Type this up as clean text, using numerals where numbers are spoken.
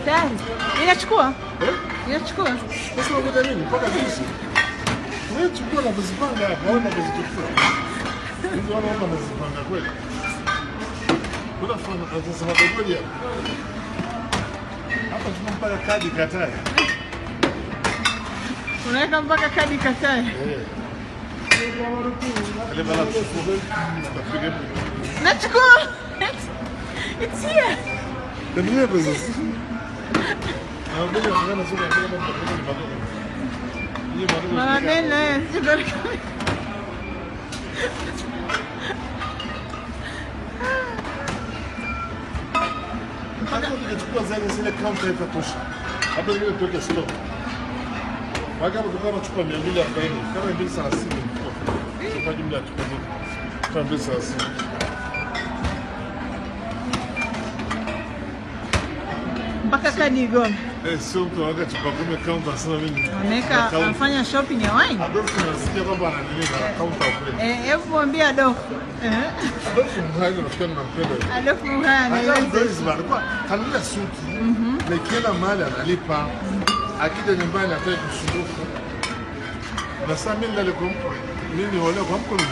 Tayari. Inachukua? Inachukua. Sasa unakuta nini? Mpaka jinsi. Wewe chukua na kuzipanga hapa, au na kuzichukua. Ndio wanaona wanazipanga kweli. Kuna fanya sasa madogo ya. Hapa tunampaka kadi Katari. Unaweka mpaka kadi Katari. Ile bala tuchukue. Nachukua. It's here. Ndio basi. Ndio unaona sio kama Maneno Hata ukichukua zile counter itatosha. Hata ile tuweke stock. Kama tunachukua 240 kama 230 kwa jumla tukao 230. mpaka kadi igome. Sio mtu anachukua kama counter sana mimi. Anaweka anafanya shopping ya wine. Adolfo anasikia kwamba ananini na counter kule. Hebu mwambie Adolfo. Adolfo mhaji nafikiri nampenda. Adolfo mhaji. Alikuwa kanunua suti. Na kila mali analipa. Akija nyumbani ataki kusumbuka. Na sasa mimi ndio nini wale kwa mkono.